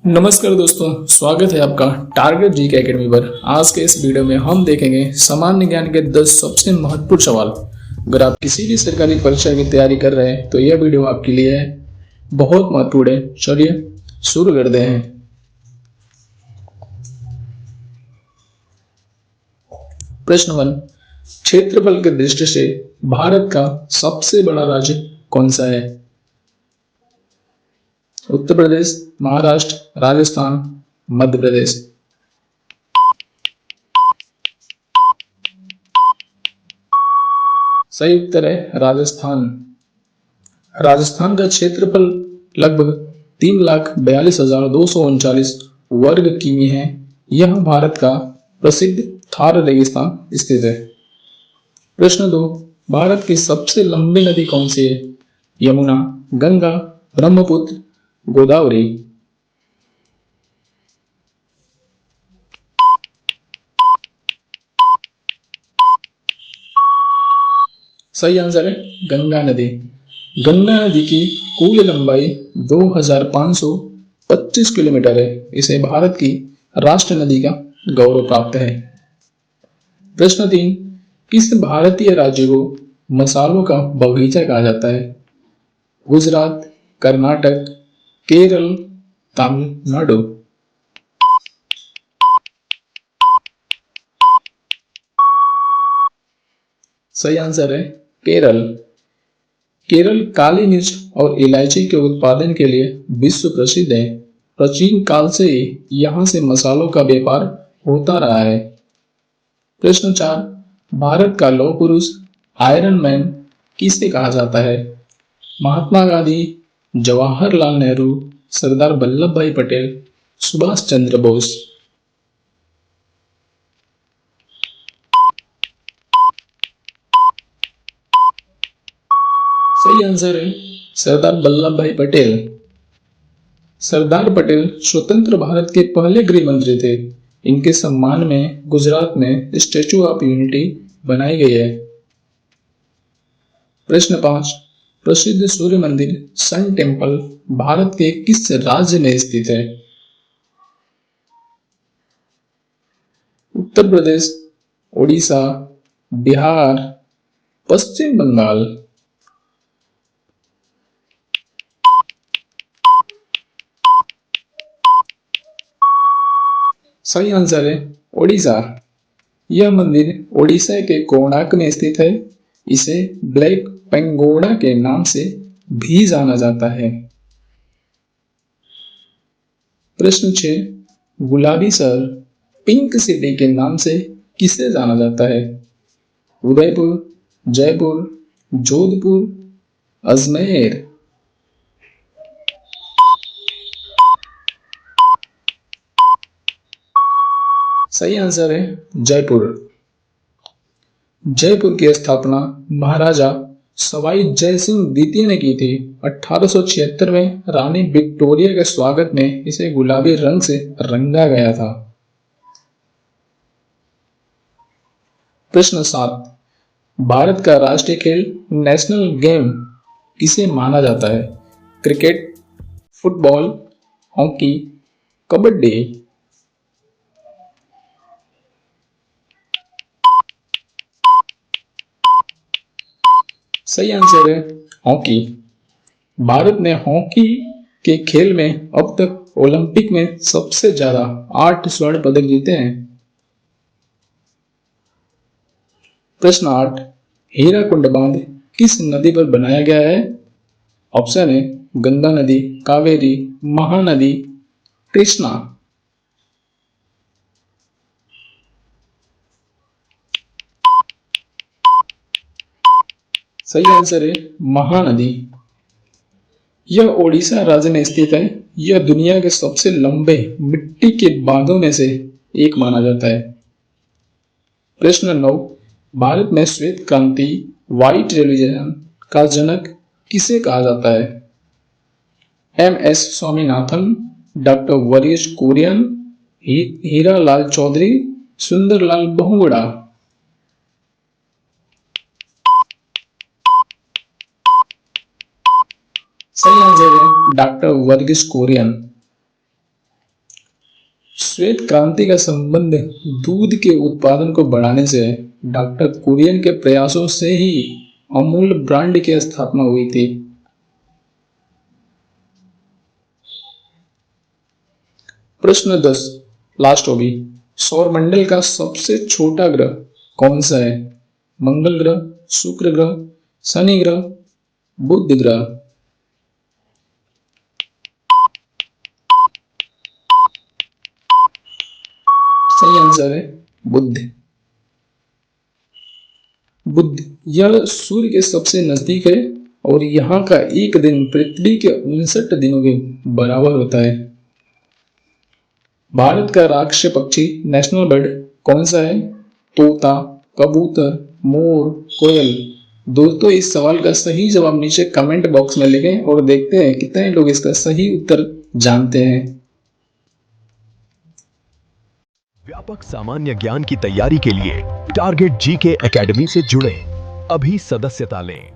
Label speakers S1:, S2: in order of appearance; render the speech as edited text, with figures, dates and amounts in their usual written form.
S1: नमस्कार दोस्तों, स्वागत है आपका टारगेट जीके एकेडमी पर। आज के इस वीडियो में हम देखेंगे सामान्य ज्ञान के 10 सबसे महत्वपूर्ण सवाल। अगर आप किसी भी सरकारी परीक्षा की तैयारी कर रहे हैं तो यह वीडियो आपके लिए है, बहुत महत्वपूर्ण है। चलिए शुरू करते हैं। प्रश्न 1, क्षेत्रफल की दृष्टि से भारत का सबसे बड़ा राज्य कौन सा है? उत्तर प्रदेश, महाराष्ट्र, राजस्थान, मध्य प्रदेश। सही उत्तर है राजस्थान। राजस्थान का क्षेत्रफल लगभग 3,42,239 वर्ग किमी है। यह भारत का प्रसिद्ध थार रेगिस्तान स्थित है। प्रश्न 2, भारत की सबसे लंबी नदी कौन सी है? यमुना, गंगा, ब्रह्मपुत्र, गोदावरी। सही आंसर है गंगा नदी। गंगा नदी की कुल लंबाई 2,525 किलोमीटर है। इसे भारत की राष्ट्र नदी का गौरव प्राप्त है। प्रश्न 3, किस भारतीय राज्य को मसालों का बगीचा कहा जाता है? गुजरात, कर्नाटक, केरल, तमिलनाडु। सही आंसर है केरल। केरल काली मिर्च और इलायची के उत्पादन के लिए विश्व प्रसिद्ध है। प्राचीन काल से ही यहाँ से मसालों का व्यापार होता रहा है। प्रश्न 4, भारत का लौह पुरुष आयरन मैन किसे कहा जाता है? महात्मा गांधी, जवाहरलाल नेहरू, सरदार वल्लभ भाई पटेल, सुभाष चंद्र बोस। सही आंसर है सरदार वल्लभ भाई पटेल। सरदार पटेल स्वतंत्र भारत के पहले गृह मंत्री थे। इनके सम्मान में गुजरात में स्टैचू ऑफ यूनिटी बनाई गई है। प्रश्न 5, प्रसिद्ध सूर्य मंदिर सन टेम्पल भारत के किस राज्य में स्थित है? उत्तर प्रदेश, ओडिशा, बिहार, पश्चिम बंगाल। सही आंसर है ओडिशा। यह मंदिर ओडिशा के कोणार्क में स्थित है। इसे ब्लैक पेंगोडा के नाम से भी जाना जाता है। प्रश्न 6, गुलाबी शहर पिंक सिटी के नाम से किसे जाना जाता है? उदयपुर, जयपुर, जोधपुर, अजमेर। सही आंसर है जयपुर। जयपुर की स्थापना महाराजा सवाई जय सिंह द्वितीय ने की थी। 1876 में रानी विक्टोरिया के स्वागत में इसे गुलाबी रंग से रंगा गया था। प्रश्न 7, भारत का राष्ट्रीय खेल नेशनल गेम किसे माना जाता है? Cricket, football, hockey, kabaddi. सही आंसर है हॉकी। भारत ने हॉकी के खेल में अब तक ओलंपिक में सबसे ज्यादा 8 स्वर्ण पदक जीते हैं। प्रश्न 8, हीराकुंड बांध किस नदी पर बनाया गया है? ऑप्शन है गंगा नदी, कावेरी, महानदी, कृष्णा। सही आंसर है महानदी। यह ओडिशा राज्य में स्थित है। यह दुनिया के सबसे लंबे मिट्टी के बांधों में से एक माना जाता है। प्रश्न 9, भारत में श्वेत क्रांति व्हाइट रेवोल्यूशन का जनक किसे कहा जाता है? एम.एस. स्वामीनाथन, डॉक्टर वरीश कुरियन, हीरालाल चौधरी, सुंदरलाल बहुगुणा। सही आंसर है डॉक्टर वर्गीस कुरियन। श्वेत क्रांति का संबंध दूध के उत्पादन को बढ़ाने से है। डॉक्टर कुरियन के प्रयासों से ही अमूल ब्रांड की स्थापना हुई थी। प्रश्न 10 लास्ट होगी। सौरमंडल का सबसे छोटा ग्रह कौन सा है? मंगल ग्रह, शुक्र ग्रह, शनि ग्रह, बुध ग्रह। सही आंसर है बुध। बुध यह सूर्य के सबसे नजदीक है और यहाँ का एक दिन पृथ्वी के 59 दिनों के बराबर होता है। भारत का राष्ट्रीय पक्षी नेशनल बर्ड कौन सा है? तोता, कबूतर, मोर, कोयल। दोस्तों इस सवाल का सही जवाब नीचे कमेंट बॉक्स में लिखें और देखते हैं कितने लोग इसका सही उत्तर जानते हैं।
S2: व्यापक सामान्य ज्ञान की तैयारी के लिए टारगेट जीके एकेडमी से जुड़ें। अभी सदस्यता लें।